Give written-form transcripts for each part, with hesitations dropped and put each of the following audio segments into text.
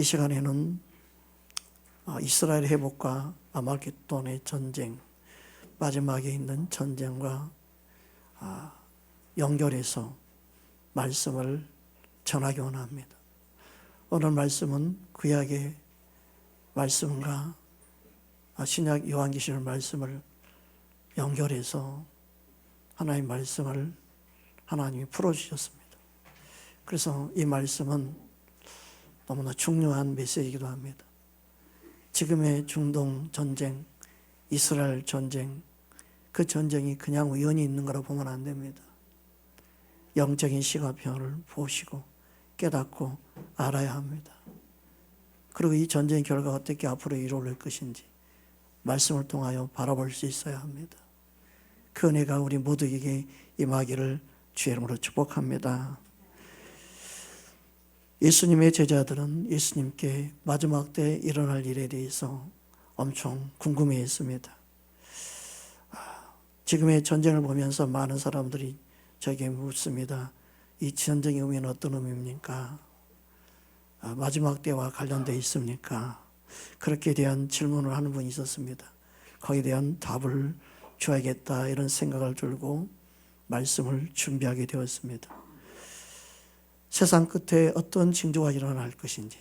이 시간에는 이스라엘 회복과 아말겟돈의 전쟁, 마지막에 있는 전쟁과 연결해서 말씀을 전하기 원합니다. 오늘 말씀은 구약의 말씀과 신약 요한계시록 말씀을 연결해서 하나님의 말씀을 하나님이 풀어주셨습니다. 그래서 이 말씀은 너무나 중요한 메시지이기도 합니다. 지금의 중동 전쟁, 이스라엘 전쟁, 그 전쟁이 그냥 우연히 있는 거라 보면 안 됩니다. 영적인 시각편을 보시고 깨닫고 알아야 합니다. 그리고 이 전쟁의 결과가 어떻게 앞으로 이루어질 것인지 말씀을 통하여 바라볼 수 있어야 합니다. 그 은혜가 우리 모두에게 임하기를 주의 이름으로 축복합니다. 예수님의 제자들은 예수님께 마지막 때 일어날 일에 대해서 엄청 궁금해했습니다. 지금의 전쟁을 보면서 많은 사람들이 저에게 묻습니다. 이 전쟁의 의미는 어떤 의미입니까? 마지막 때와 관련되어 있습니까? 그렇게 대한 질문을 하는 분이 있었습니다. 거기에 대한 답을 줘야겠다 이런 생각을 들고 말씀을 준비하게 되었습니다. 세상 끝에 어떤 징조가 일어날 것인지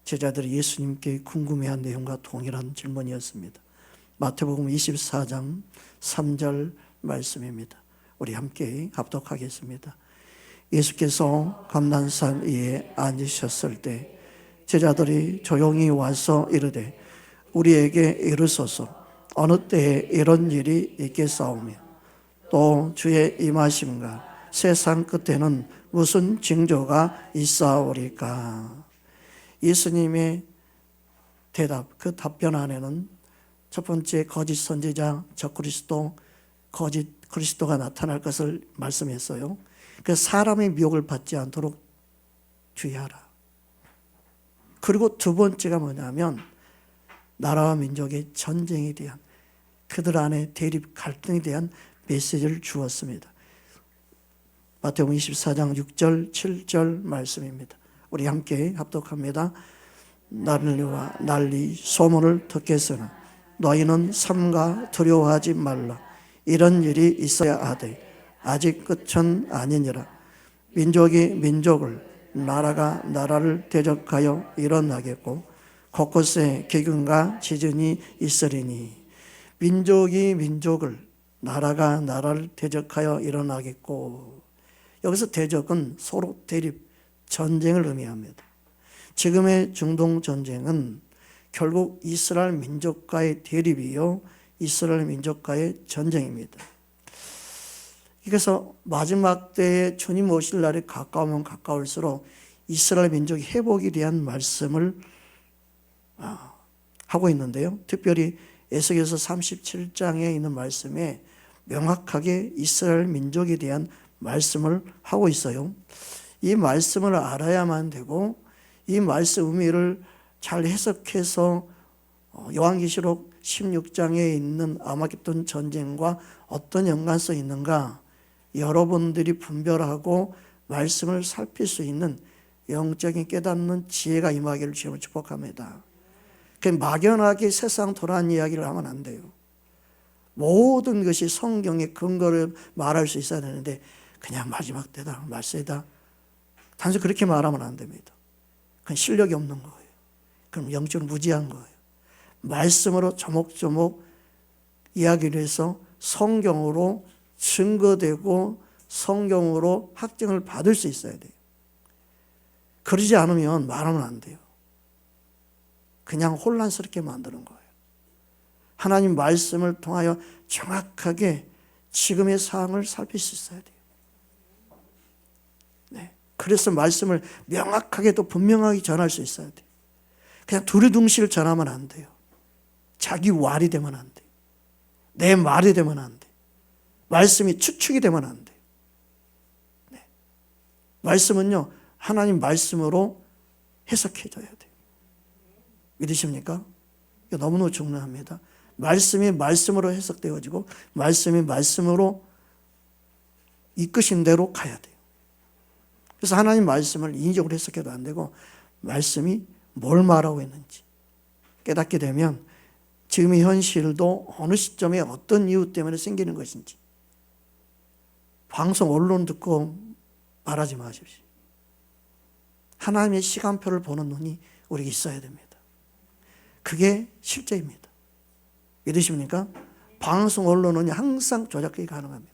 제자들이 예수님께 궁금해한 내용과 동일한 질문이었습니다. 마태복음 24장 3절 말씀입니다. 우리 함께 합독하겠습니다. 예수께서 감난산 위에 앉으셨을 때 제자들이 조용히 와서 이르되 우리에게 이르소서 어느 때에 이런 일이 있겠사오며 또 주의 임하심과 세상 끝에는 무슨 징조가 있사오리까? 예수님의 대답, 그 답변 안에는 첫 번째 거짓 선지자, 적그리스도, 거짓 그리스도가 나타날 것을 말씀했어요. 그 사람의 미혹을 받지 않도록 주의하라. 그리고 두 번째가 뭐냐면 나라와 민족의 전쟁에 대한 그들 안에 대립 갈등에 대한 메시지를 주었습니다. 마태복음 24장 6절 7절 말씀입니다. 우리 함께 합독합니다. 난리와 난리 소문을 듣겠으나 너희는 삼가 두려워하지 말라. 이런 일이 있어야 하되 아직 끝은 아니니라. 민족이 민족을 나라가 나라를 대적하여 일어나겠고 곳곳에 기근과 지진이 있으리니 민족이 민족을 나라가 나라를 대적하여 일어나겠고 여기서 대적은 서로 대립, 전쟁을 의미합니다. 지금의 중동 전쟁은 결국 이스라엘 민족과의 대립이요 이스라엘 민족과의 전쟁입니다. 그래서 마지막 때에 주님 오실 날이 가까우면 가까울수록 이스라엘 민족의 회복에 대한 말씀을 하고 있는데요. 특별히 에스겔서 37장에 있는 말씀에 명확하게 이스라엘 민족에 대한 말씀을 하고 있어요. 이 말씀을 알아야만 되고 이 말씀 의미를 잘 해석해서 요한계시록 16장에 있는 아마겟돈 전쟁과 어떤 연관성이 있는가 여러분들이 분별하고 말씀을 살필 수 있는 영적인 깨닫는 지혜가 임하기를 주님을 축복합니다. 막연하게 세상 돌아가는 이야기를 하면 안 돼요. 모든 것이 성경의 근거를 말할 수 있어야 되는데 그냥 마지막 때다, 말세다 단순히 그렇게 말하면 안 됩니다. 그건 실력이 없는 거예요. 그럼 영적으로 무지한 거예요. 말씀으로 조목조목 이야기를 해서 성경으로 증거되고 성경으로 확증을 받을 수 있어야 돼요. 그러지 않으면 말하면 안 돼요. 그냥 혼란스럽게 만드는 거예요. 하나님 말씀을 통하여 정확하게 지금의 상황을 살필 수 있어야 돼요. 네. 그래서 말씀을 명확하게 또 분명하게 전할 수 있어야 돼요. 그냥 두리둥실 전하면 안 돼요. 자기 왈이 되면 안 돼요. 내 말이 되면 안 돼요. 말씀이 추측이 되면 안 돼요. 네. 말씀은요, 하나님 말씀으로 해석해줘야 돼요. 믿으십니까? 이거 너무너무 중요합니다. 말씀이 말씀으로 해석되어지고 말씀이 말씀으로 이끄신 대로 가야 돼요. 그래서 하나님 말씀을 인위적으로 해석해도 안 되고 말씀이 뭘 말하고 있는지 깨닫게 되면 지금의 현실도 어느 시점에 어떤 이유 때문에 생기는 것인지 방송 언론 듣고 말하지 마십시오. 하나님의 시간표를 보는 눈이 우리에게 있어야 됩니다. 그게 실제입니다. 믿으십니까? 방송 언론은 항상 조작이 가능합니다.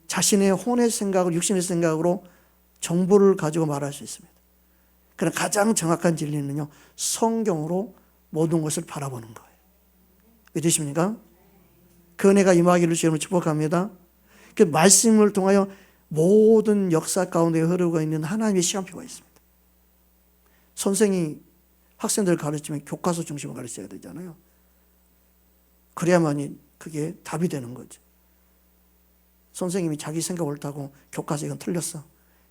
자신의 혼의 생각을 육신의 생각으로 정보를 가지고 말할 수 있습니다. 그러나 가장 정확한 진리는요, 성경으로 모든 것을 바라보는 거예요. 믿으십니까? 그 은혜가 임하기를 주님을 축복합니다. 그 말씀을 통하여 모든 역사 가운데 흐르고 있는 하나님의 시간표가 있습니다. 선생이 학생들을 가르치면 교과서 중심으로 가르쳐야 되잖아요. 그래야만이 그게 답이 되는 거죠. 선생님이 자기 생각 옳다고 교과서 이건 틀렸어.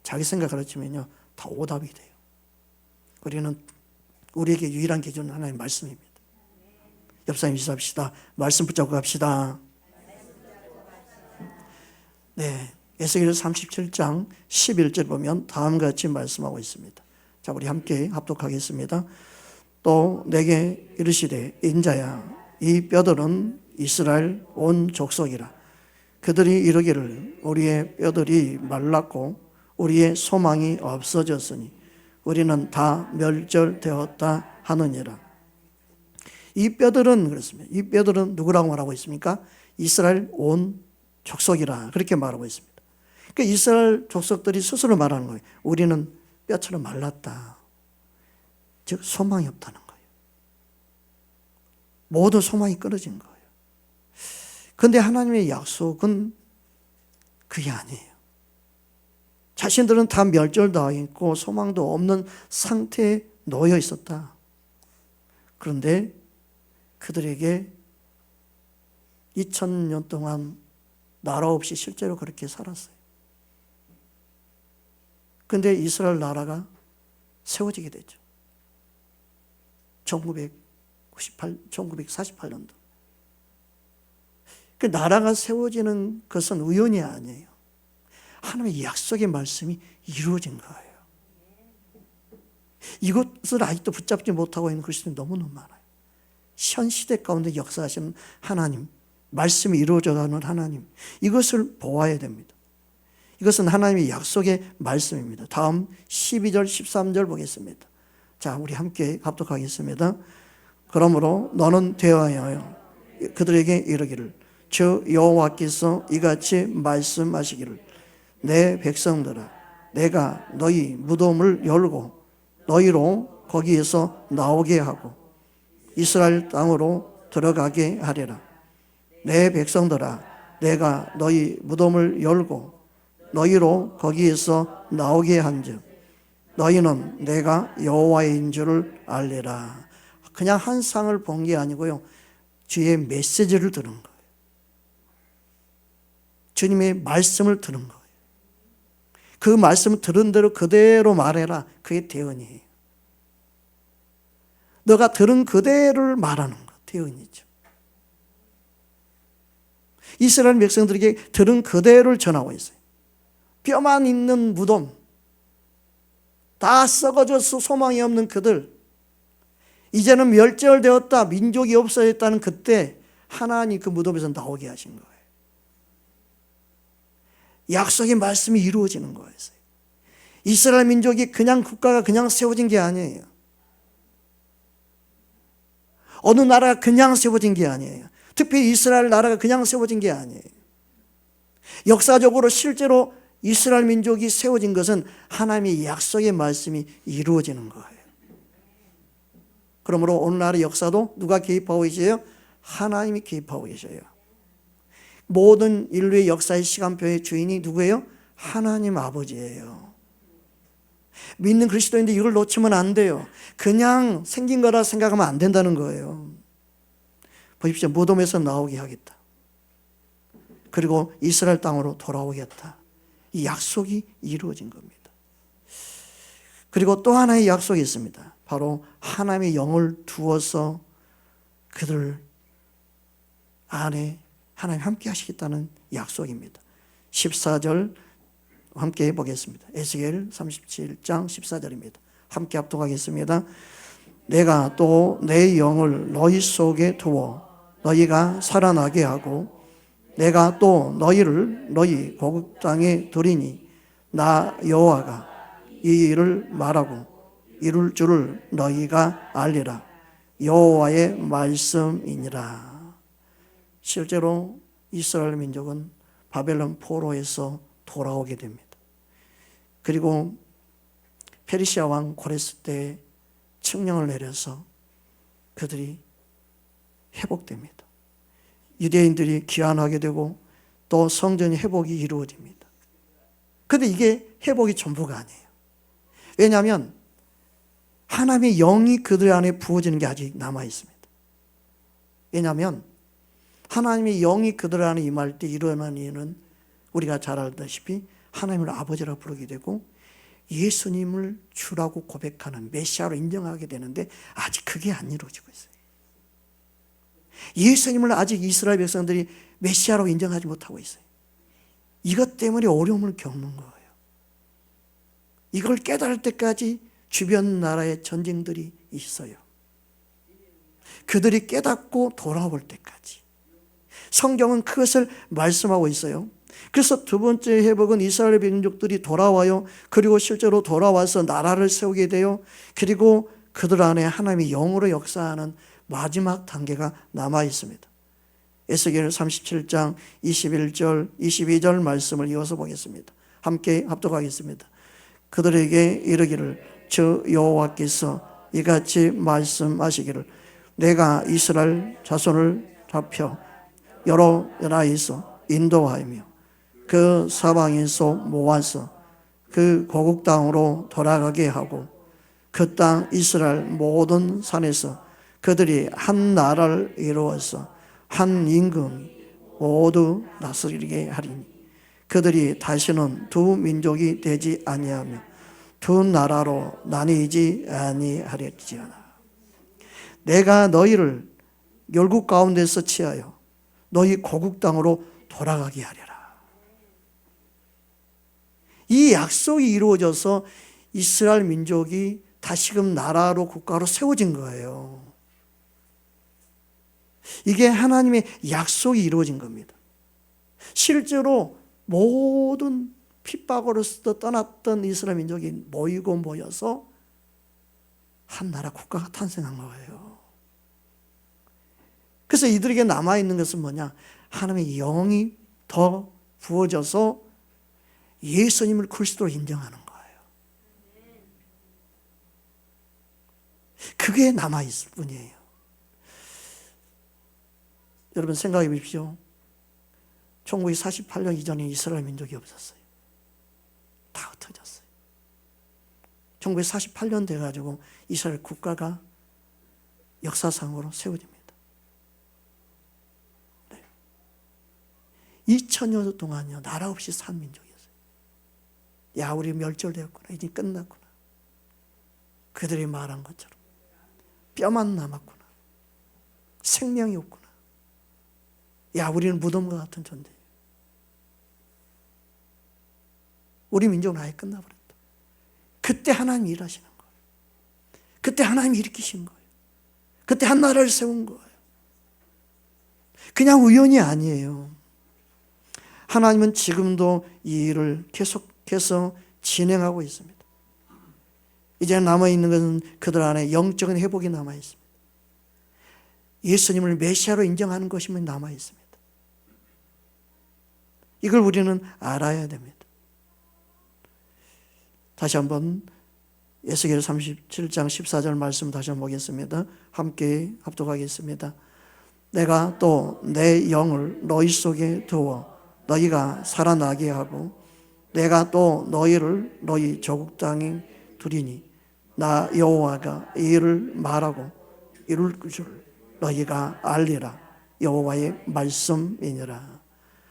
자기 생각 가르치면요, 다 오답이 돼요. 우리에게 유일한 기준은 하나님의 말씀입니다. 옆사님 인사합시다. 말씀 붙잡고 갑시다. 네, 에스겔 37장 11절 보면 다음과 같이 말씀하고 있습니다. 자, 우리 함께 합독하겠습니다. 또 내게 이르시되 인자야, 이 뼈들은 이스라엘 온 족속이라. 그들이 이르기를 우리의 뼈들이 말랐고 우리의 소망이 없어졌으니 우리는 다 멸절되었다 하느니라. 이 뼈들은 그렇습니다. 이 뼈들은 누구라고 말하고 있습니까? 이스라엘 온 족속이라 그렇게 말하고 있습니다. 그러니까 이스라엘 족속들이 스스로 말하는 거예요. 우리는 뼈처럼 말랐다. 즉 소망이 없다는 거예요. 모든 소망이 끊어진 거예요. 그런데 하나님의 약속은 그게 아니에요. 자신들은 다 멸절당했고 소망도 없는 상태에 놓여 있었다. 그런데 그들에게 2000년 동안 나라 없이 실제로 그렇게 살았어요. 그런데 이스라엘 나라가 세워지게 되죠. 1948년도. 그 나라가 세워지는 것은 우연이 아니에요. 하나님의 약속의 말씀이 이루어진 거예요. 이것을 아직도 붙잡지 못하고 있는 그리스도인이 너무너무 많아요. 현 시대 가운데 역사하시는 하나님, 말씀이 이루어져가는 하나님, 이것을 보아야 됩니다. 이것은 하나님의 약속의 말씀입니다. 다음 12절, 13절 보겠습니다. 자, 우리 함께 합독하겠습니다. 그러므로 너는 대하여 그들에게 이르기를 주 여호와께서 이같이 말씀하시기를 내 백성들아, 내가 너희 무덤을 열고 너희로 거기에서 나오게 하고 이스라엘 땅으로 들어가게 하리라. 내 백성들아, 내가 너희 무덤을 열고 너희로 거기에서 나오게 한즉 너희는 내가 여호와인 줄을 알리라. 그냥 한 상을 본 게 아니고요, 주의 메시지를 들은 거예요. 주님의 말씀을 들은 거예요. 그 말씀을 들은 대로 그대로 말해라. 그게 대언이에요. 너가 들은 그대로를 말하는 것, 대언이죠. 이스라엘 백성들에게 들은 그대로를 전하고 있어요. 뼈만 있는 무덤, 다 썩어져서 소망이 없는 그들, 이제는 멸절되었다, 민족이 없어졌다는 그때 하나님 그 무덤에서 나오게 하신 거예요. 약속의 말씀이 이루어지는 거예요. 이스라엘 민족이 그냥 국가가 그냥 세워진 게 아니에요. 어느 나라가 그냥 세워진 게 아니에요. 특히 이스라엘 나라가 그냥 세워진 게 아니에요. 역사적으로 실제로 이스라엘 민족이 세워진 것은 하나님의 약속의 말씀이 이루어지는 거예요. 그러므로 오늘날의 역사도 누가 개입하고 계세요? 하나님이 개입하고 계셔요. 모든 인류의 역사의 시간표의 주인이 누구예요? 하나님 아버지예요. 믿는 그리스도인데 이걸 놓치면 안 돼요. 그냥 생긴 거라 생각하면 안 된다는 거예요. 보십시오. 무덤에서 나오게 하겠다. 그리고 이스라엘 땅으로 돌아오겠다. 이 약속이 이루어진 겁니다. 그리고 또 하나의 약속이 있습니다. 바로 하나님의 영을 두어서 그들 안에 하나님 함께 하시겠다는 약속입니다. 14절 함께 보겠습니다. 에스겔 37장 14절입니다. 함께 합독하겠습니다. 내가 또 내 영을 너희 속에 두어 너희가 살아나게 하고 내가 또 너희를 너희 고국 땅에 두리니 나 여호와가 이 일을 말하고 이룰 줄을 너희가 알리라. 여호와의 말씀이니라. 실제로 이스라엘 민족은 바벨론 포로에서 돌아오게 됩니다. 그리고 페르시아 왕 고레스 때 칙령을 내려서 그들이 회복됩니다. 유대인들이 귀환하게 되고 또 성전의 회복이 이루어집니다. 그런데 이게 회복이 전부가 아니에요. 왜냐하면 하나님의 영이 그들 안에 부어지는 게 아직 남아 있습니다. 왜냐하면 하나님의 영이 그들 안에 임할 때 일어나는 일은 우리가 잘 알다시피 하나님을 아버지라고 부르게 되고 예수님을 주라고 고백하는 메시아로 인정하게 되는데 아직 그게 안 이루어지고 있어요. 예수님을 아직 이스라엘 백성들이 메시아로 인정하지 못하고 있어요. 이것 때문에 어려움을 겪는 거예요. 이걸 깨달을 때까지 주변 나라의 전쟁들이 있어요. 그들이 깨닫고 돌아올 때까지. 성경은 그것을 말씀하고 있어요. 그래서 두 번째 회복은 이스라엘 민족들이 돌아와요. 그리고 실제로 돌아와서 나라를 세우게 돼요. 그리고 그들 안에 하나님의 영으로 역사하는 마지막 단계가 남아 있습니다. 에스겔 37장 21절, 22절 말씀을 이어서 보겠습니다. 함께 합독하겠습니다. 그들에게 이르기를 주 여호와께서 이같이 말씀하시기를 내가 이스라엘 자손을 잡혀 여러 나라에서 인도하며 그 사방에서 모아서 그 고국 땅으로 돌아가게 하고 그 땅 이스라엘 모든 산에서 그들이 한 나라를 이루어서 한 임금이 모두 다스리게 하리니 그들이 다시는 두 민족이 되지 아니하며 두 나라로 나뉘지 아니하리지어다. 내가 너희를 열국 가운데서 취하여 너희 고국 땅으로 돌아가게 하리라. 이 약속이 이루어져서 이스라엘 민족이 다시금 나라로 국가로 세워진 거예요. 이게 하나님의 약속이 이루어진 겁니다. 실제로 모든 핍박으로서 떠났던 이스라엘 민족이 모여서 한 나라 국가가 탄생한 거예요. 그래서 이들에게 남아있는 것은 뭐냐? 하나님의 영이 더 부어져서 예수님을 그리스도로 인정하는 거예요. 그게 남아있을 뿐이에요. 여러분 생각해 보십시오. 1948년 이전에 이스라엘 민족이 없었어요. 다 흩어졌어요. 1948년 돼가지고 이스라엘 국가가 역사상으로 세워집니다. 네. 2000여 년 동안요 나라 없이 산 민족이었어요. 야, 우리 멸절되었구나. 이제 끝났구나. 그들이 말한 것처럼 뼈만 남았구나. 생명이 없구나. 야, 우리는 무덤과 같은 존재예요. 우리 민족은 아예 끝나버렸다. 그때 하나님이 일하시는 거예요. 그때 하나님이 일으키신 거예요. 그때 한 나라를 세운 거예요. 그냥 우연이 아니에요. 하나님은 지금도 이 일을 계속해서 진행하고 있습니다. 이제 남아있는 것은 그들 안에 영적인 회복이 남아있습니다. 예수님을 메시아로 인정하는 것이면 남아있습니다. 이걸 우리는 알아야 됩니다. 다시 한번 에스겔 37장 14절 말씀 다시 한번 보겠습니다. 함께 합독하겠습니다. 내가 또 내 영을 너희 속에 두어 너희가 살아나게 하고 내가 또 너희를 너희 조국 땅에 두리니 나 여호와가 이 일을 말하고 이룰 줄 너희가 알리라. 여호와의 말씀이니라.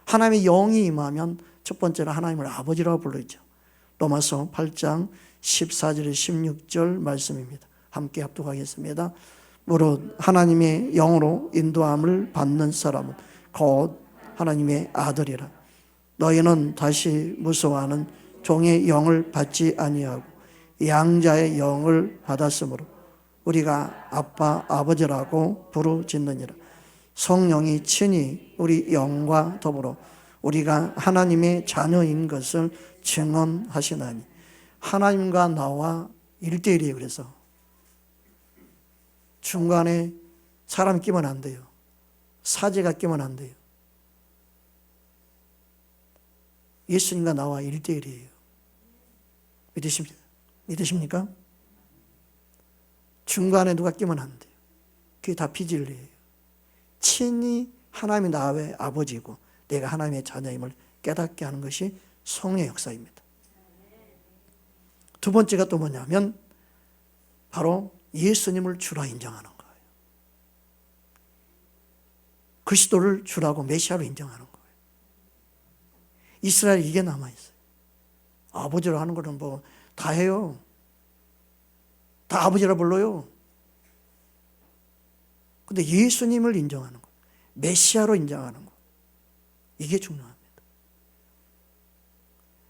하나님의 영이 임하면 첫 번째로 하나님을 아버지라고 부르죠. 로마서 8장 14절 16절 말씀입니다. 함께 합독하겠습니다. 무릇 하나님의 영으로 인도함을 받는 사람은 곧 하나님의 아들이라. 너희는 다시 무서워하는 종의 영을 받지 아니하고 양자의 영을 받았으므로 우리가 아빠 아버지라고 부르짖느니라. 성령이 친히 우리 영과 더불어 우리가 하나님의 자녀인 것을 증언하시나니. 하나님과 나와 1대1이에요. 그래서 중간에 사람 끼면 안 돼요. 사제가 끼면 안 돼요. 예수님과 나와 1대1이에요. 믿으십니까? 중간에 누가 끼면 안 돼요. 그게 다 비진리예요. 친히 하나님이 나의 아버지고 내가 하나님의 자녀임을 깨닫게 하는 것이 성령의 역사입니다. 두 번째가 또 뭐냐면 바로 예수님을 주라 인정하는 거예요. 그리스도를 주라고 메시아로 인정하는 거예요. 이스라엘에 이게 남아있어요. 아버지로 하는 거는 뭐 다 해요. 다 아버지라 불러요. 근데 예수님을 인정하는 거, 메시아로 인정하는 거, 이게 중요합니다.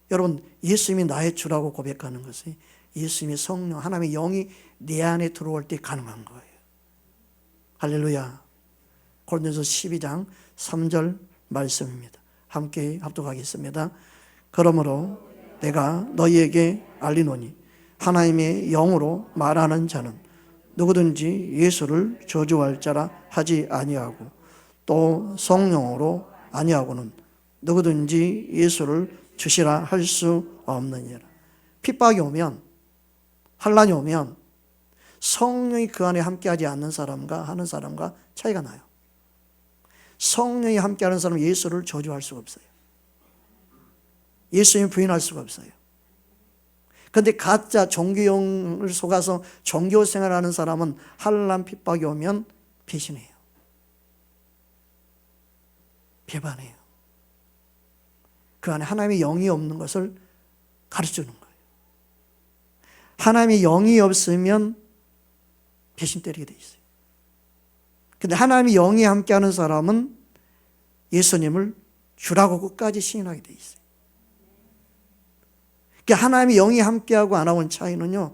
여러분, 예수님이 나의 주라고 고백하는 것이 예수님의 성령, 하나님의 영이 내 안에 들어올 때 가능한 거예요. 할렐루야. 고린도서 12장 3절 말씀입니다. 함께 합독하겠습니다. 그러므로 내가 너희에게 알리노니 하나님의 영으로 말하는 자는 누구든지 예수를 저주할 자라 하지 아니하고 또 성령으로 아니하고는 누구든지 예수를 주시라 할 수 없느니라. 핍박이 오면, 환난이 오면 성령이 그 안에 함께하지 않는 사람과 하는 사람과 차이가 나요. 성령이 함께하는 사람은 예수를 저주할 수가 없어요. 예수님 부인할 수가 없어요. 그런데 가짜 종교형을 속아서 종교 생활하는 사람은 환난 핍박이 오면 배신해요. 배반해요. 그 안에 하나님의 영이 없는 것을 가르쳐주는 거예요. 하나님의 영이 없으면 배신 때리게 돼 있어요. 그런데 하나님의 영이 함께하는 사람은 예수님을 주라고 끝까지 시인하게 돼 있어요. 그러니까 하나님의 영이 함께하고 안 하고는 차이는요,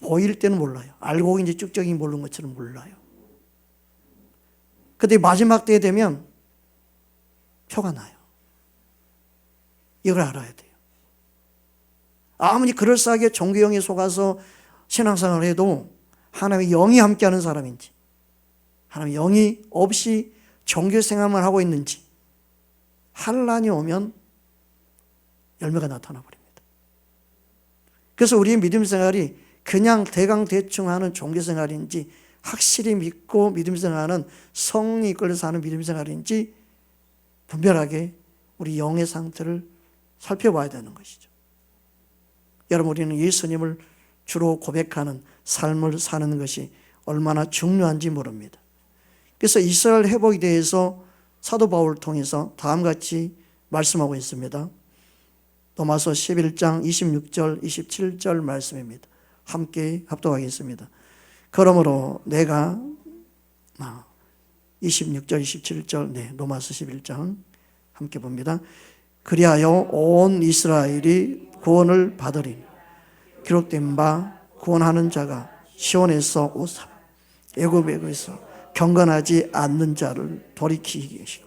보일 때는 몰라요. 알고 이제 쭉적이 모르는 것처럼 몰라요. 그런데 마지막 때에 되면 표가 나요. 이걸 알아야 돼요. 아무리 그럴싸하게 종교형에 속아서 신앙생활을 해도 하나님의 영이 함께하는 사람인지, 하나님의 영이 없이 종교생활만 하고 있는지, 환난이 오면 열매가 나타나 버립니다. 그래서 우리의 믿음 생활이 그냥 대강-대충 하는 종교생활인지, 확실히 믿고 믿음 생활하는 성령이 이끌려서 하는 믿음 생활인지 분별하게 우리 영의 상태를 살펴봐야 되는 것이죠. 여러분, 우리는 예수님을 주로 고백하는 삶을 사는 것이 얼마나 중요한지 모릅니다. 그래서 이스라엘 회복에 대해서 사도 바울을 통해서 다음같이 말씀하고 있습니다. 로마서 11장 26절 27절 말씀입니다. 함께 합독하겠습니다. 그러므로 내가 26절 27절 로마서 11장 함께 봅니다. 그리하여 온 이스라엘이 구원을 받으리니 기록된 바 구원하는 자가 시온에서 오사 애굽에서 경건하지 않는 자를 돌이키게 하시고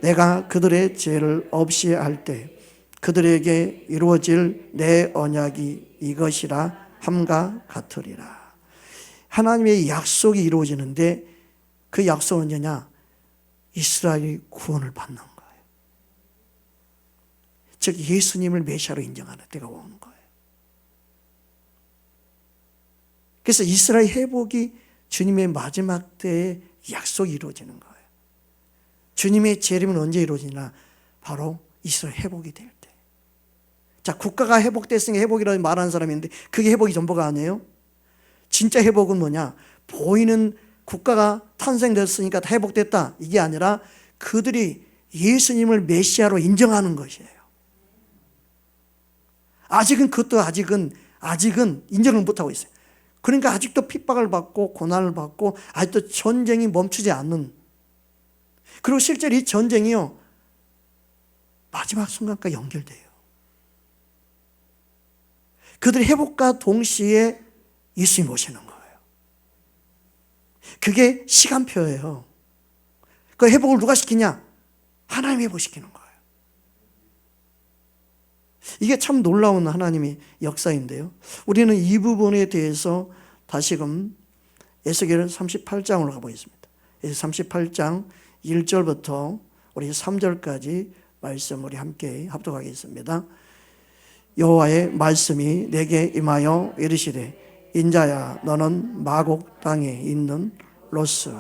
내가 그들의 죄를 없이 할 때 그들에게 이루어질 내 언약이 이것이라 함과 같으리라. 하나님의 약속이 이루어지는데 그 약속은 뭐냐? 이스라엘이 구원을 받는 거예요. 즉 예수님을 메시아로 인정하는 때가 오는 거예요. 그래서 이스라엘 회복이 주님의 마지막 때에 약속이 이루어지는 거예요. 주님의 재림은 언제 이루어지나? 바로 이스라엘 회복이 될 때. 자, 국가가 회복됐으니까 회복이라고 말하는 사람이 있는데 그게 회복이 전부가 아니에요. 진짜 회복은 뭐냐? 보이는 국가가 탄생됐으니까 다 회복됐다, 이게 아니라 그들이 예수님을 메시아로 인정하는 것이에요. 아직은 그것도 아직은 인정을 못하고 있어요. 그러니까 아직도 핍박을 받고 고난을 받고 아직도 전쟁이 멈추지 않는, 그리고 실제로 이 전쟁이요 마지막 순간까지 연결돼요. 그들의 회복과 동시에 예수님 오시는 거예요. 그게 시간표예요. 그 회복을 누가 시키냐? 하나님이 회복시키는 거예요. 이게 참 놀라운 하나님의 역사인데요. 우리는 이 부분에 대해서 다시금 에스겔 38장으로 가보겠습니다. 38장 1절부터 우리 3절까지 말씀 우리 함께 합독하겠습니다. 여호와의 말씀이 내게 임하여 이르시되 인자야 너는 마곡 땅에 있는 로스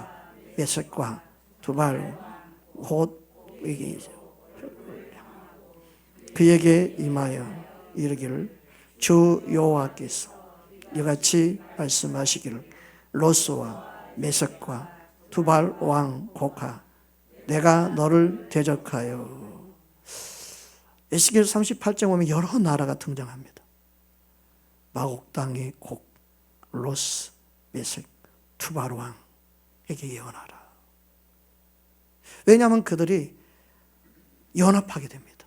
메섹과 두발 곧 그에게 임하여 이르기를 주 여호와께서 이같이 말씀하시기를 로스와 메섹과 두발 왕 고카 내가 너를 대적하여. 에스겔 38장 보면 여러 나라가 등장합니다. 마곡 땅의 곡, 로스, 메섹, 두발 왕에게 예언하라. 왜냐하면 그들이 연합하게 됩니다.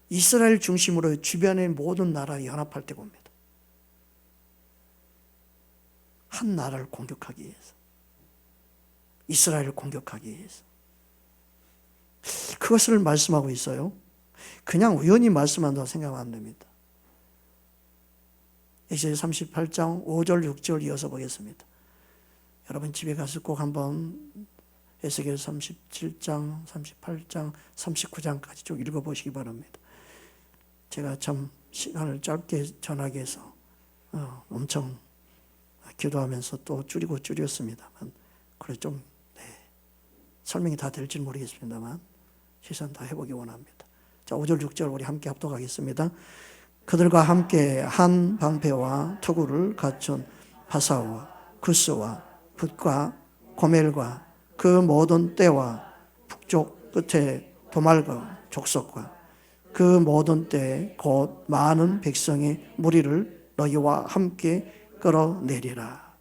이스라엘 중심으로 주변의 모든 나라가 연합할 때가 옵니다. 한 나라를 공격하기 위해서, 이스라엘을 공격하기 위해서. 그것을 말씀하고 있어요. 그냥 우연히 말씀한다고 생각하면 안 됩니다. 에스겔 38장 5절 6절 이어서 보겠습니다. 여러분 집에 가서 꼭 한번 에스겔 37장, 38장, 39장까지 쭉 읽어보시기 바랍니다. 제가 참 시간을 짧게 전하기 위해서 엄청 기도하면서 또 줄였습니다만, 그래 좀 설명이 다 될지 모르겠습니다만 최선 다 해보기 원합니다. 자, 5절 6절 우리 함께 합독하겠습니다. 그들과 함께 한 방패와 투구를 갖춘 바사와 구스와 붓과 고멜과 그 모든 떼와 북쪽 끝에 도말과 족속과 그 모든 때 곧 많은 백성의 무리를 너희와 함께 끌어내리라.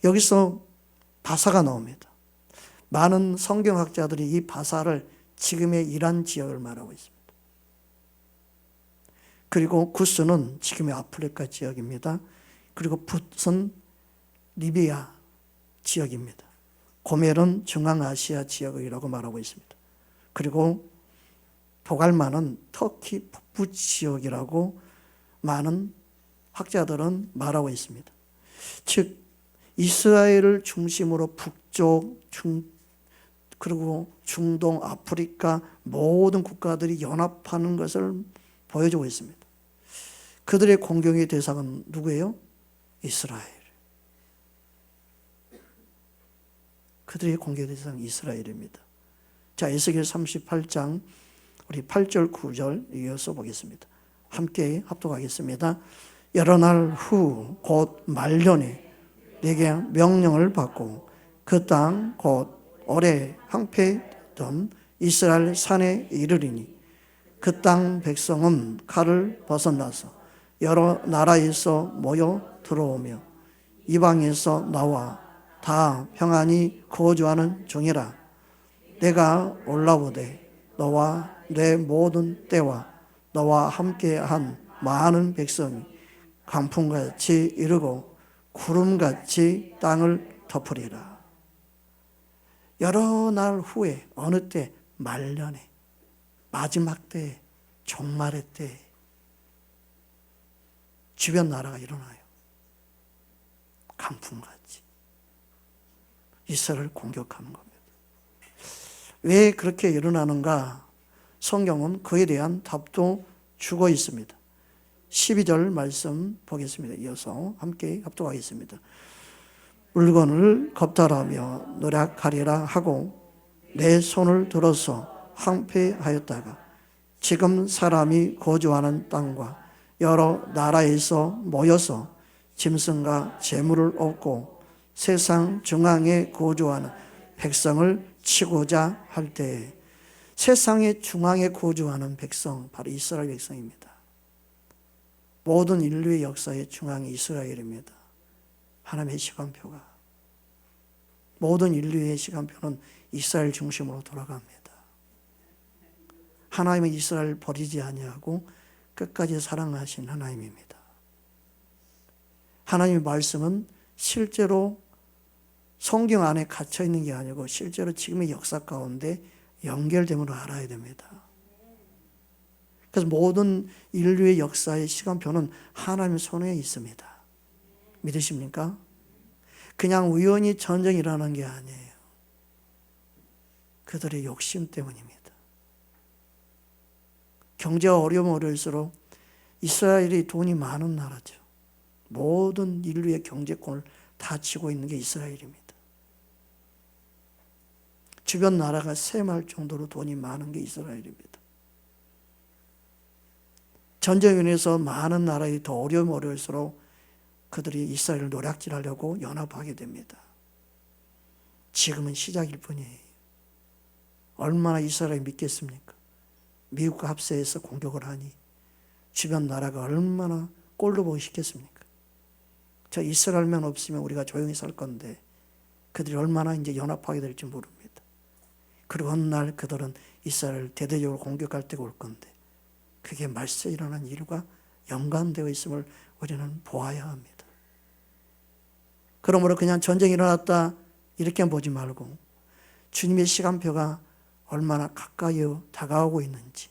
여기서 바사가 나옵니다. 많은 성경학자들이 이 바사를 지금의 이란 지역을 말하고 있습니다. 그리고 구스는 지금의 아프리카 지역입니다. 그리고 붓은 리비아 지역입니다. 고멜은 중앙아시아 지역이라고 말하고 있습니다. 그리고 도갈마는 터키 북부 지역이라고 많은 학자들은 말하고 있습니다. 즉 이스라엘을 중심으로 북쪽, 그리고 중동, 아프리카 모든 국가들이 연합하는 것을 보여주고 있습니다. 그들의 공경의 대상은 누구예요? 이스라엘. 그들의 공경의 대상은 이스라엘입니다. 자, 에스겔 38장 우리 8절 9절 이어서 보겠습니다. 함께 합독하겠습니다. 여러 날 후 곧 말년에 내게 명령을 받고 그 땅 곧 오래 황폐했던 이스라엘 산에 이르리니 그 땅 백성은 칼을 벗어나서 여러 나라에서 모여 들어오며 이방에서 나와 다 평안히 거주하는 중이라. 내가 올라오되 너와 내 모든 때와 너와 함께한 많은 백성이 강풍같이 이르고 구름같이 땅을 덮으리라. 여러 날 후에 어느 때 말년에 마지막 때 종말의 때 주변 나라가 일어나요. 강풍같이 이스라엘을 공격하는 겁니다. 왜 그렇게 일어나는가? 성경은 그에 대한 답도 주고 있습니다. 12절 말씀 보겠습니다. 이어서 함께 합독하겠습니다. 물건을 겁탈하며 노력하리라 하고 내 손을 들어서 황폐하였다가 지금 사람이 거주하는 땅과 여러 나라에서 모여서 짐승과 재물을 얻고 세상 중앙에 거주하는 백성을 치고자 할 때에, 세상의 중앙에 거주하는 백성, 바로 이스라엘 백성입니다. 모든 인류의 역사의 중앙이 이스라엘입니다. 하나님의 시간표가, 모든 인류의 시간표는 이스라엘 중심으로 돌아갑니다. 하나님은 이스라엘을 버리지 아니하고 끝까지 사랑하신 하나님입니다. 하나님의 말씀은 실제로 성경 안에 갇혀 있는 게 아니고 실제로 지금의 역사 가운데 연결됨으로 알아야 됩니다. 그래서 모든 인류의 역사의 시간표는 하나님의 손에 있습니다. 믿으십니까? 그냥 우연히 전쟁이 일어난 게 아니에요. 그들의 욕심 때문입니다. 경제가 어려우면 어려울수록 이스라엘이 돈이 많은 나라죠. 모든 인류의 경제권을 다 쥐고 있는 게 이스라엘입니다. 주변 나라가 셈할 정도로 돈이 많은 게 이스라엘입니다. 전쟁으로 인해서 많은 나라들이 더 어려우면 어려울수록 그들이 이스라엘을 노략질하려고 연합하게 됩니다. 지금은 시작일 뿐이에요. 얼마나 이스라엘이 믿겠습니까? 미국과 합세해서 공격을 하니 주변 나라가 얼마나 꼴도 보기 싫겠습니까? 저 이스라엘만 없으면 우리가 조용히 살 건데 그들이 얼마나 이제 연합하게 될지 모릅니다. 그리고 어느 날 그들은 이스라엘을 대대적으로 공격할 때가 올 건데 그게 말세에 일어난 일과 연관되어 있음을 우리는 보아야 합니다. 그러므로 그냥 전쟁이 일어났다 이렇게 보지 말고 주님의 시간표가 얼마나 가까이 다가오고 있는지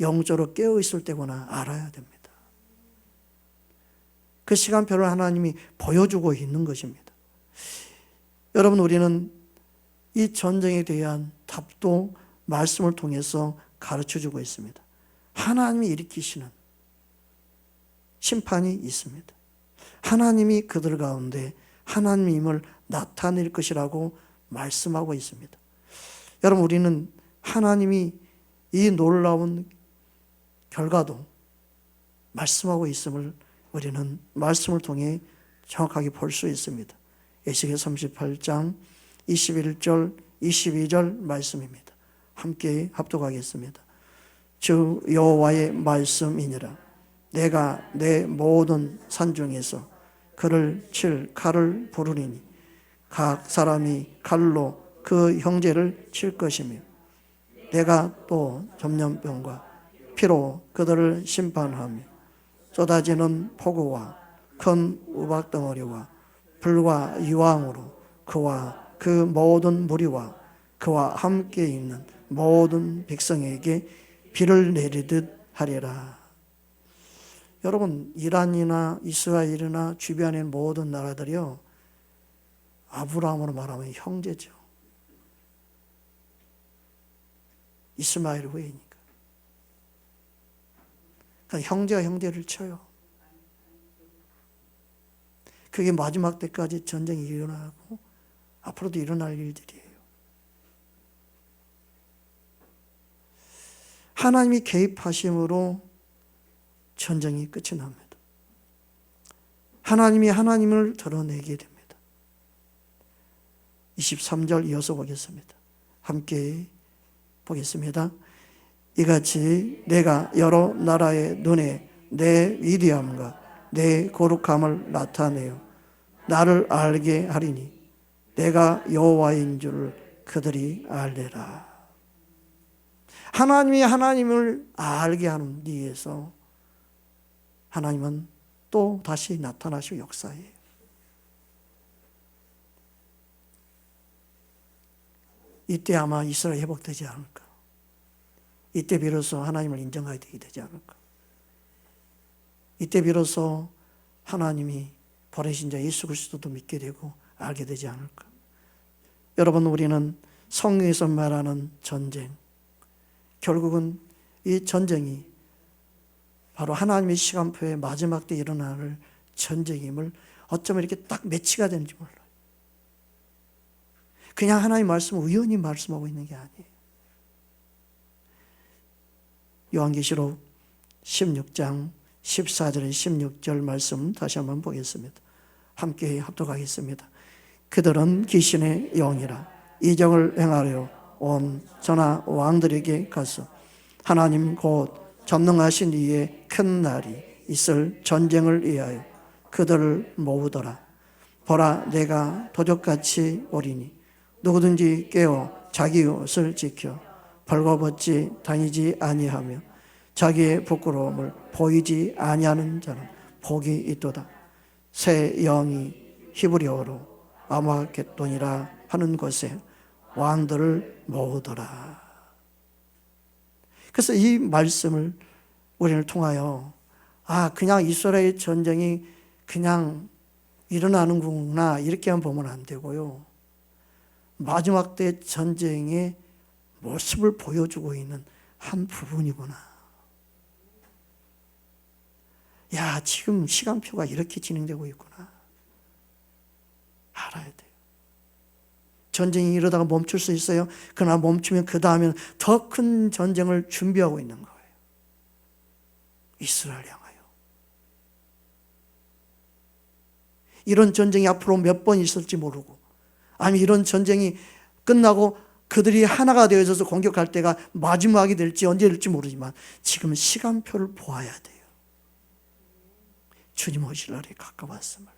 영적으로 깨어있을 때구나 알아야 됩니다. 그 시간표를 하나님이 보여주고 있는 것입니다. 여러분, 우리는 이 전쟁에 대한 답도 말씀을 통해서 가르쳐주고 있습니다. 하나님이 일으키시는 심판이 있습니다. 하나님이 그들 가운데 하나님의 힘을 나타낼 것이라고 말씀하고 있습니다. 여러분, 우리는 하나님이 이 놀라운 결과도 말씀하고 있음을 우리는 말씀을 통해 정확하게 볼 수 있습니다. 에스겔 38장 21절 22절 말씀입니다. 함께 합독하겠습니다. 주 여호와의 말씀이니라. 내가 내 모든 산 중에서 그를 칠 칼을 부르리니 각 사람이 칼로 그 형제를 칠 것이며 내가 또 전염병과 피로 그들을 심판하며 쏟아지는 폭우와 큰 우박덩어리와 불과 이왕으로 그와 그 모든 무리와 그와 함께 있는 모든 백성에게 비를 내리듯 하리라. 여러분, 이란이나 이스라엘이나 주변의 모든 나라들이요, 아브라함으로 말하면 형제죠. 이스마엘 후예니까. 그러니까 형제가 형제를 쳐요. 그게 마지막 때까지 전쟁이 일어나고 앞으로도 일어날 일들이에요. 하나님이 개입하심으로 전쟁이 끝이 납니다. 하나님이 하나님을 드러내게 됩니다. 23절 이어서 보겠습니다. 함께 보겠습니다. 이같이 내가 여러 나라의 눈에 내 위대함과 내 거룩함을 나타내어 나를 알게 하리니 내가 여호와인 줄 그들이 알리라. 하나님이 하나님을 알게 하는 뒤에서 하나님은 또 다시 나타나시고 역사해요. 이때 아마 이스라엘 회복되지 않을까. 이때 비로소 하나님을 인정하게 되지 않을까. 이때 비로소 하나님이 보내신 자 예수 그리스도도 믿게 되고 알게 되지 않을까. 여러분, 우리는 성경에서 말하는 전쟁, 결국은 이 전쟁이 바로 하나님의 시간표의 마지막 때 일어날 전쟁임을 어쩌면 이렇게 딱 매치가 되는지 몰라요. 그냥 하나님의 말씀을 우연히 말씀하고 있는 게 아니에요. 요한계시록 16장 14절에 16절 말씀 다시 한번 보겠습니다. 함께 합독하겠습니다. 그들은 귀신의 영이라 이적을 행하려 온 전하 왕들에게 가서 하나님 곧 전능하신 이의 큰 날이 있을 전쟁을 위하여 그들을 모으더라. 보라, 내가 도적같이 오리니 누구든지 깨어 자기 옷을 지켜 벌거벗지 다니지 아니하며 자기의 부끄러움을 보이지 아니하는 자는 복이 있도다. 새 영이 히브리어로 아마겟돈이라 하는 곳에 왕들을 모으더라. 그래서 이 말씀을 우리를 통하여 그냥 이스라엘 전쟁이 그냥 일어나는구나 이렇게만 보면 안 되고요. 마지막 때 전쟁의 모습을 보여주고 있는 한 부분이구나. 지금 시간표가 이렇게 진행되고 있구나. 알아야 돼요. 전쟁이 이러다가 멈출 수 있어요. 그러나 멈추면 그 다음에는 더 큰 전쟁을 준비하고 있는 거예요. 이스라엘 향하여. 이런 전쟁이 앞으로 몇 번 있을지 모르고, 아니면 이런 전쟁이 끝나고 그들이 하나가 되어 있어서 공격할 때가 마지막이 될지 언제 될지 모르지만 지금 시간표를 보아야 돼요. 주님 오실 날이 가까웠음을.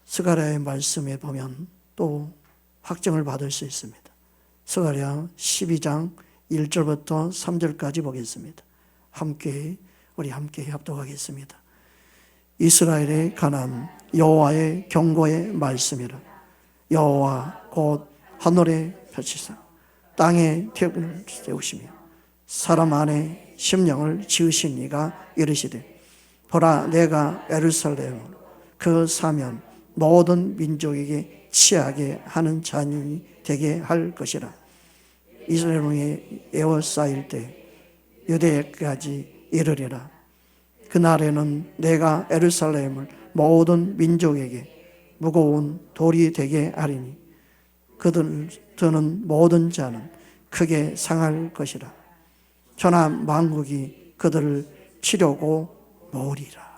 스가랴의 말씀에 보면 또 확증을 받을 수 있습니다. 스가랴 12장 1절부터 3절까지 보겠습니다. 우리 함께 합독하겠습니다. 이스라엘에 관한 여호와의 경고의 말씀이라. 여호와 곧 하늘에 펼치사 땅에 벽을 세우시며 사람 안에 심령을 지으신 이가 이르시되, 보라, 내가 예루살렘을 그 사면 모든 민족에게 취하게 하는 잔이 되게 할 것이라. 이스라엘에 에워싸일 때 유대까지 이르리라. 그날에는 내가 예루살렘을 모든 민족에게 무거운 돌이 되게 하리니 그들 드는 모든 자는 크게 상할 것이라. 천하 만국이 그들을 치려고 모으리라.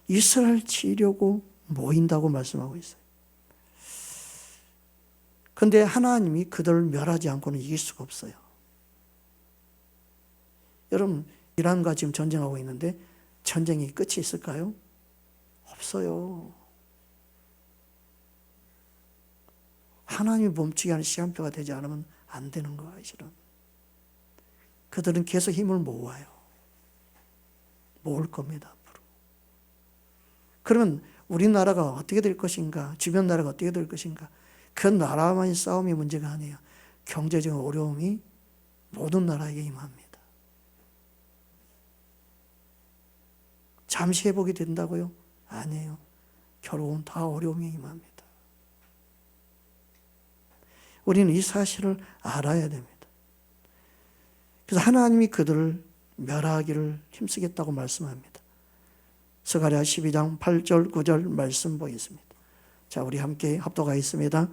이스라엘 치려고 모인다고 말씀하고 있어요. 그런데 하나님이 그들을 멸하지 않고는 이길 수가 없어요. 여러분, 이란과 지금 전쟁하고 있는데 전쟁이 끝이 있을까요? 없어요. 하나님이 멈추게 하는 시간표가 되지 않으면 안 되는 거예요, 실은. 그들은 계속 힘을 모아요. 모을 겁니다, 앞으로. 그러면 우리나라가 어떻게 될 것인가? 주변 나라가 어떻게 될 것인가? 그 나라만의 싸움이 문제가 아니에요. 경제적 어려움이 모든 나라에게 임합니다. 잠시 회복이 된다고요? 아니에요. 결국은 다 어려움이 임합니다. 우리는 이 사실을 알아야 됩니다. 그래서 하나님이 그들을 멸하기를 힘쓰겠다고 말씀합니다. 스가랴 12장 8절 9절 말씀 보겠습니다. 자, 우리 함께 합독하겠습니다.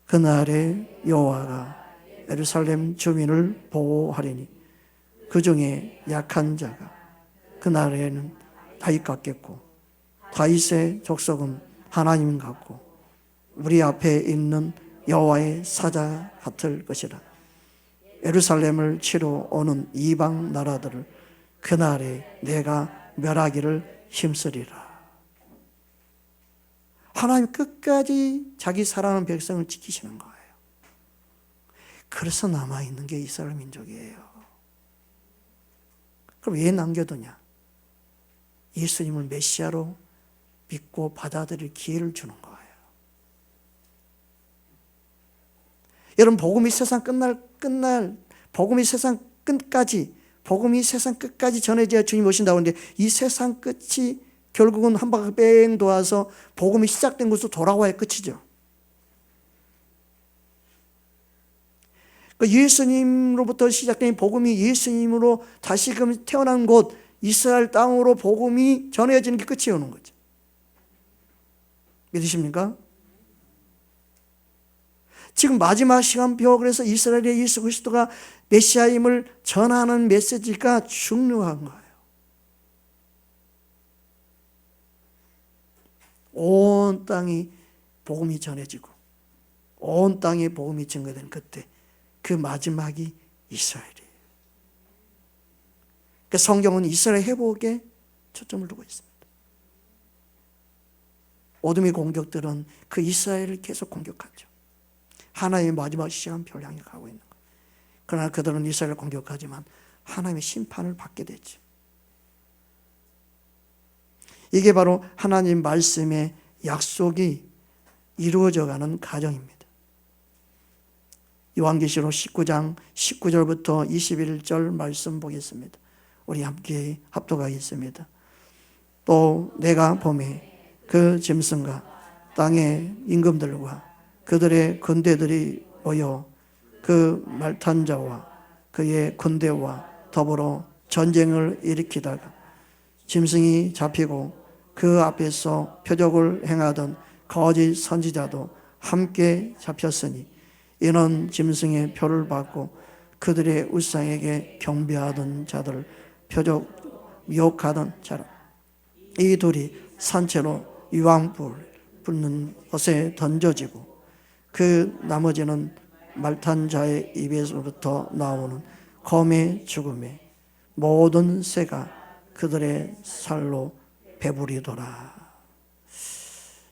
그날에 여호와가 예루살렘 주민을 보호하리니 그 중에 약한 자가 그날에는 다윗 같겠고 다윗의 족속은 하나님 같고 우리 앞에 있는 여호와의 사자 같을 것이라. 예루살렘을 치러 오는 이방 나라들을 그날에 내가 멸하기를 힘쓰리라. 하나님 끝까지 자기 사랑하는 백성을 지키시는 거예요. 그래서 남아있는 게 이스라엘 민족이에요. 그럼 왜 남겨두냐? 예수님을 메시아로 믿고 받아들일 기회를 주는 거예요. 여러분, 복음이 세상 복음이 세상 끝까지 전해져야 주님 오신다고 하는데 이 세상 끝이 결국은 한 바퀴 뺑 돌아서 복음이 시작된 곳으로 돌아와야 끝이죠. 예수님으로부터 시작된 복음이 예수님으로 다시금 태어난 곳 이스라엘 땅으로 복음이 전해지는 게 끝이 오는 거죠. 믿으십니까? 지금 마지막 시간표, 그래서 이스라엘의 예수 그리스도가 메시아임을 전하는 메시지가 중요한 거예요. 온 땅이 복음이 전해지고 온 땅에 복음이 증거되는 그때 그 마지막이 이스라엘이에요. 그러니까 성경은 이스라엘 회복에 초점을 두고 있습니다. 어둠의 공격들은 그 이스라엘을 계속 공격하죠. 하나님의 마지막 시간표를 향해 가고 있는 거예요. 그러나 그들은 이스라엘을 공격하지만 하나님의 심판을 받게 되죠. 이게 바로 하나님 말씀의 약속이 이루어져가는 과정입니다. 요한계시록 19장 19절부터 21절 말씀 보겠습니다. 우리 함께 합독하겠습니다. 또 내가 보매 그 짐승과 땅의 임금들과 그들의 군대들이 모여 그 말탄 자와 그의 군대와 더불어 전쟁을 일으키다가 짐승이 잡히고 그 앞에서 표적을 행하던 거짓 선지자도 함께 잡혔으니 이는 짐승의 표를 받고 그들의 우상에게 경배하던 자들 표적 미혹하던 자라. 이 둘이 산채로 유황불 붙는 것에 던져지고 그 나머지는 말탄 자의 입에서부터 나오는 검의 죽음에 모든 새가 그들의 살로 배부리더라.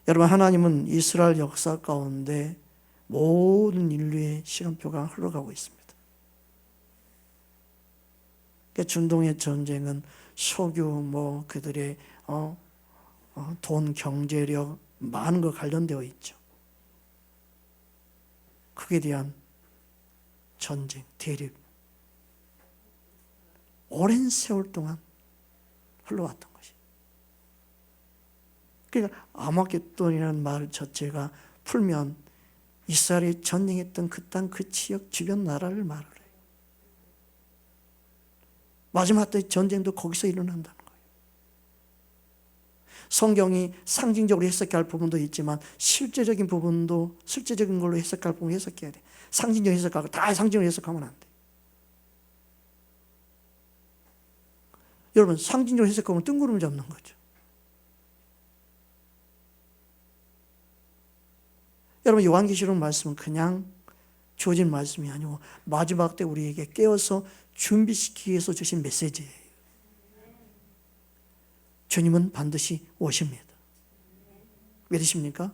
여러분, 하나님은 이스라엘 역사 가운데 모든 인류의 시간표가 흘러가고 있습니다. 그러니까 중동의 전쟁은 석유, 그들의 돈, 경제력 많은 거 관련되어 있죠. 그에 대한 전쟁, 대립 오랜 세월 동안 흘러왔던 것이. 그러니까 아마겟돈이라는 말 자체가 풀면 이스라엘이 전쟁했던 그 땅, 그 지역 주변 나라를 말을 해요. 마지막 때 전쟁도 거기서 일어난다는 거예요. 성경이 상징적으로 해석할 부분도 있지만 실제적인 부분도 실제적인 걸로 해석할 부분 해석해야 돼. 상징적으로 해석하고 다 상징으로 해석하면 안 돼. 여러분, 상징적으로 해석하면 뜬구름 잡는 거죠. 여러분, 요한계시록 말씀은 그냥 주어진 말씀이 아니고 마지막 때 우리에게 깨워서 준비시키기 위해서 주신 메시지예요. 주님은 반드시 오십니다. 믿으십니까?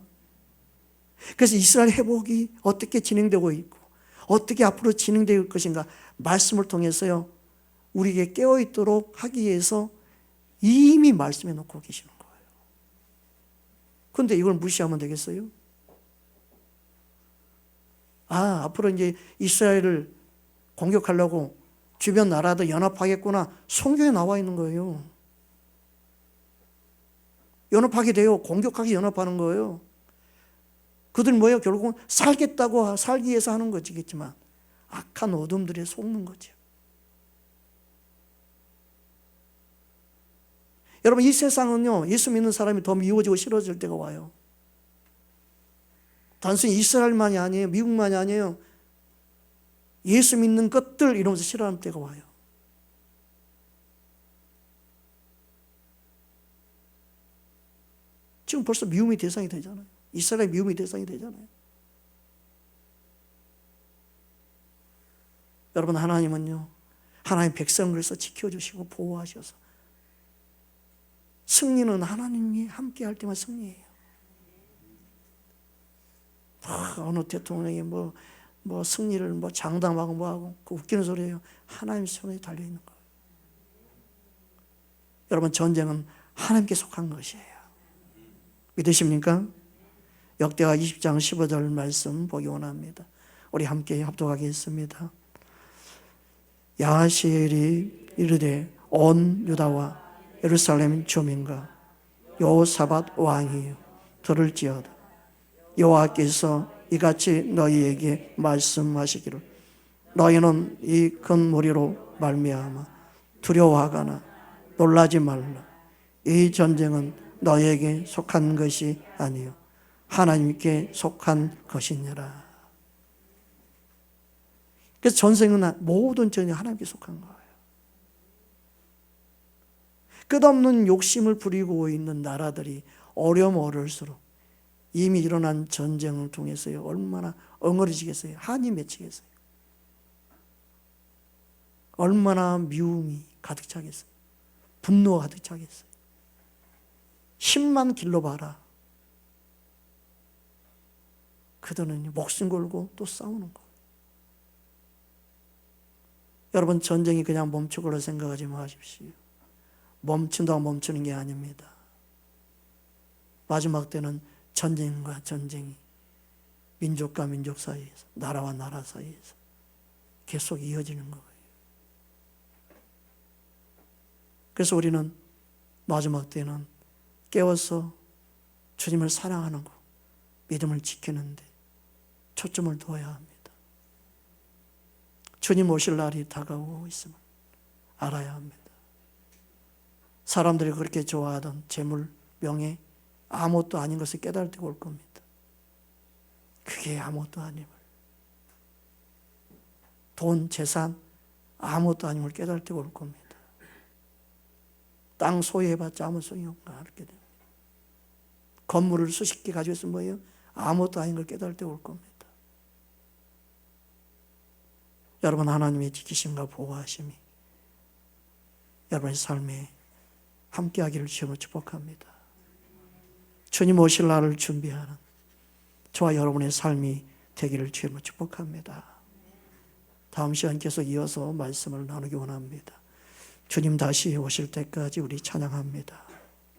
그래서 이스라엘 회복이 어떻게 진행되고 있고 어떻게 앞으로 진행될 것인가 말씀을 통해서요 우리에게 깨어있도록 하기 위해서 이미 말씀해 놓고 계시는 거예요. 그런데 이걸 무시하면 되겠어요? 앞으로 이제 이스라엘을 공격하려고 주변 나라도 연합하겠구나. 성경에 나와 있는 거예요. 연합하게 돼요. 공격하게 연합하는 거예요. 그들 뭐예요? 결국은 살겠다고 살기 위해서 하는 거지겠지만 악한 어둠들에 속는 거죠. 여러분, 이 세상은요 예수 믿는 사람이 더 미워지고 싫어질 때가 와요. 단순히 이스라엘만이 아니에요. 미국만이 아니에요. 예수 믿는 것들 이러면서 싫어하는 때가 와요. 지금 벌써 미움의 대상이 되잖아요. 이스라엘 미움의 대상이 되잖아요. 여러분, 하나님은요 하나님 백성으로서 지켜주시고 보호하셔서 승리는 하나님이 함께 할 때만 승리예요. 어느 대통령이 승리를 장담하고 뭐하고 그 웃기는 소리예요. 하나님 손에 달려있는 거예요. 여러분, 전쟁은 하나님께 속한 것이에요. 믿으십니까? 역대하 20장 15절 말씀 보기 원합니다. 우리 함께 합독하겠습니다. 야하시엘이 이르되 온 유다와 예루살렘 주민과 여호사밧 왕이 들을지어다. 여호와께서 이같이 너희에게 말씀하시기를 너희는 이 큰 무리로 말미암아 두려워하거나 놀라지 말라. 이 전쟁은 너희에게 속한 것이 아니요 하나님께 속한 것이니라. 그래서 전쟁은 모든 전쟁이 하나님께 속한 거예요. 끝없는 욕심을 부리고 있는 나라들이 어려움 어려울수록 이미 일어난 전쟁을 통해서요 얼마나 엉어리지겠어요. 한이 맺히겠어요. 얼마나 미움이 가득 차겠어요. 분노가 가득 차겠어요. 10만 길로 봐라. 그들은 목숨 걸고 또 싸우는 거예요. 여러분, 전쟁이 그냥 멈추고로 생각하지 마십시오. 멈춘다고 멈추는 게 아닙니다. 마지막 때는 전쟁과 전쟁이 민족과 민족 사이에서, 나라와 나라 사이에서 계속 이어지는 거예요. 그래서 우리는 마지막 때는 깨워서 주님을 사랑하는 것, 믿음을 지키는데 초점을 둬야 합니다. 주님 오실 날이 다가오고 있음을 알아야 합니다. 사람들이 그렇게 좋아하던 재물, 명예, 아무것도 아닌 것을 깨달을 때가 올 겁니다. 그게 아무것도 아님을. 돈, 재산, 아무것도 아님을 깨달을 때가 올 겁니다. 땅 소유해봤자 아무 소용이 없는 걸 알게 됩니다. 건물을 수십 개 가지고 있으면 뭐예요? 아무것도 아닌 걸 깨달을 때가 올 겁니다. 여러분, 하나님의 지키심과 보호하심이 여러분의 삶에 함께하기를 주님으로 축복합니다. 주님 오실 날을 준비하는 저와 여러분의 삶이 되기를 주님으로 축복합니다. 다음 시간 계속 이어서 말씀을 나누기 원합니다. 주님 다시 오실 때까지 우리 찬양합니다.